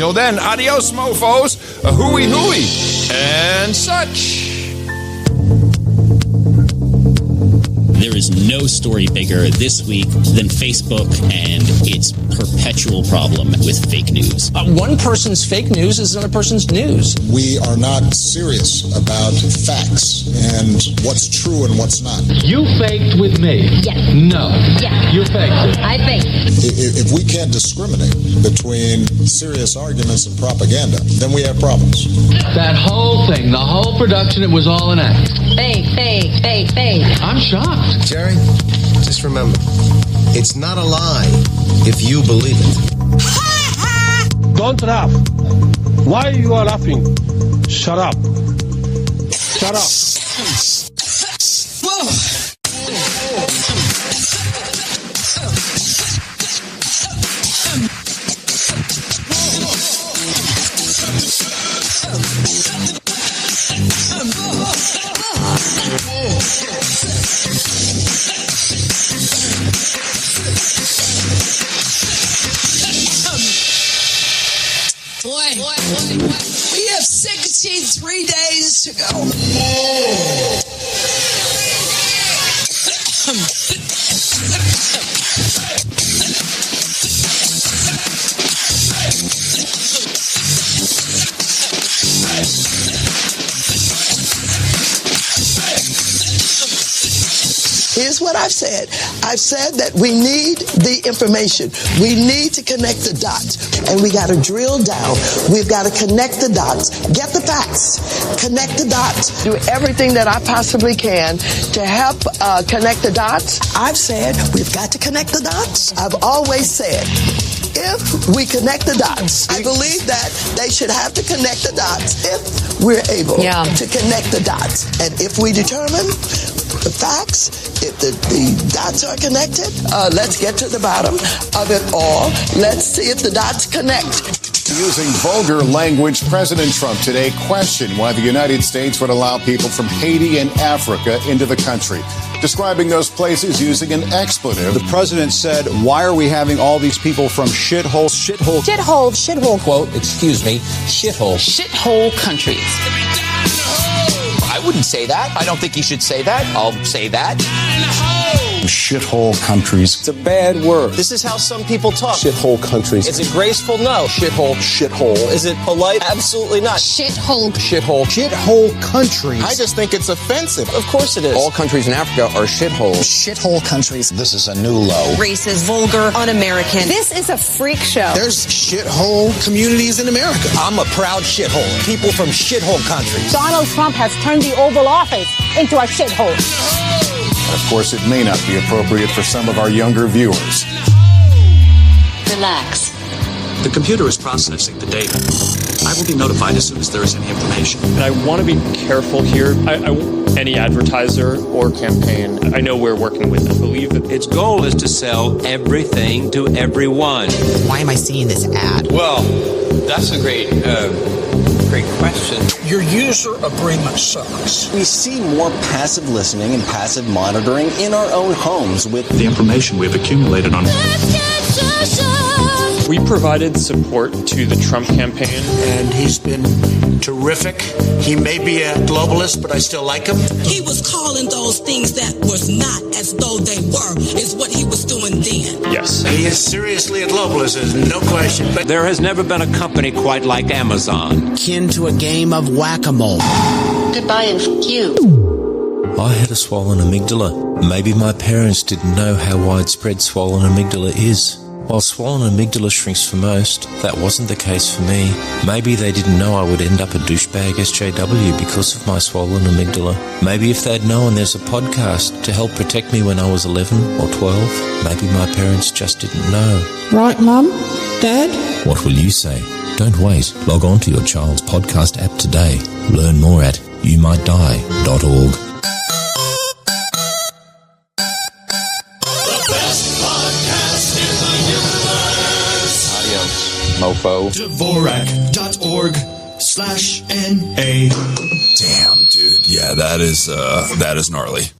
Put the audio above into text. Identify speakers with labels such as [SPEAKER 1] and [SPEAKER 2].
[SPEAKER 1] Until then, adios, mofos, a hooey hooey, and such.
[SPEAKER 2] There is no story bigger this week than Facebook and its perpetual problem with fake news.
[SPEAKER 3] One person's fake news is another person's news.
[SPEAKER 4] We are not serious about facts and what's true and what's not.
[SPEAKER 5] You faked with me.
[SPEAKER 6] Yes.
[SPEAKER 5] No.
[SPEAKER 6] Yes.
[SPEAKER 5] You faked it.
[SPEAKER 6] I faked.
[SPEAKER 4] If we can't discriminate between serious arguments and propaganda, then we have problems.
[SPEAKER 5] That whole thing, the whole production, it was all an act.
[SPEAKER 6] Fake.
[SPEAKER 5] I'm shocked.
[SPEAKER 7] Jerry, just remember, it's not a lie if you believe it.
[SPEAKER 8] Don't laugh. Why you are laughing? Shut up. Shut up.
[SPEAKER 9] Boy, we have 63 days to go. Here's what I've said. I've said that we need the information. We need to connect the dots. And we got to drill down. We've got to connect the dots. Get the facts. Connect the dots. Do everything that I possibly can to help connect the dots. I've said we've got to connect the dots. I've always said, if we connect the dots, I believe that they should have to connect the dots if we're able to connect the dots. And if we determine the facts, if the dots are connected, let's get to the bottom of it all. Let's see if the dots connect.
[SPEAKER 1] Using vulgar language, President Trump today questioned why the United States would allow people from Haiti and Africa into the country, describing those places using an expletive.
[SPEAKER 10] The president said, why are we having all these people from shithole
[SPEAKER 3] Quote, excuse me, shithole countries.
[SPEAKER 11] I wouldn't say that. I don't think you should say that. I'll say that.
[SPEAKER 10] Shithole countries. It's a bad word.
[SPEAKER 11] This is how some people talk.
[SPEAKER 10] Shithole countries.
[SPEAKER 11] Is it graceful? No. Shithole. Is it polite? Absolutely not.
[SPEAKER 6] Shithole.
[SPEAKER 10] Shithole countries.
[SPEAKER 11] I just think it's offensive. Of course it is. All countries in Africa are shitholes.
[SPEAKER 3] Shithole countries.
[SPEAKER 10] This is a new low.
[SPEAKER 6] Racist, vulgar, un-American. This is a freak show.
[SPEAKER 7] There's shithole communities in America.
[SPEAKER 11] I'm a proud shithole. People from shithole countries.
[SPEAKER 12] Donald Trump has turned the Oval Office into a shithole.
[SPEAKER 1] Of course, it may not be appropriate for some of our younger viewers.
[SPEAKER 6] Relax.
[SPEAKER 13] The computer is processing the data. I will be notified as soon as there is any information.
[SPEAKER 14] And I want to be careful here. Any advertiser or campaign, I know we're working with. I believe that
[SPEAKER 13] Its goal is to sell everything to everyone.
[SPEAKER 11] Why am I seeing this ad?
[SPEAKER 13] Well, that's a great question.
[SPEAKER 3] Your user agreement sucks.
[SPEAKER 11] We see more passive listening and passive monitoring in our own homes with
[SPEAKER 13] The information we've accumulated on...
[SPEAKER 14] we provided support to the Trump campaign.
[SPEAKER 8] And he's been terrific. He may be a globalist, but I still like him.
[SPEAKER 9] He was calling those things that was not as though they were, is what he was doing then.
[SPEAKER 14] Yes.
[SPEAKER 8] He is seriously a globalist, there's no question. But
[SPEAKER 13] There has never been a company quite like Amazon.
[SPEAKER 3] Akin to a game of whack-a-mole.
[SPEAKER 6] Goodbye and f*** you.
[SPEAKER 15] I had a swollen amygdala. Maybe my parents didn't know how widespread swollen amygdala is. While swollen amygdala shrinks for most, that wasn't the case for me. Maybe they didn't know I would end up a douchebag SJW because of my swollen amygdala. Maybe if they'd known there's a podcast to help protect me when I was 11 or 12, maybe my parents just didn't know.
[SPEAKER 12] Right, Mum? Dad?
[SPEAKER 15] What will you say? Don't wait. Log on to your child's podcast app today. Learn more at youmightdie.org.
[SPEAKER 10] Mofo.
[SPEAKER 16] Dvorak.org/NA.
[SPEAKER 17] Damn, dude. Yeah, that is gnarly.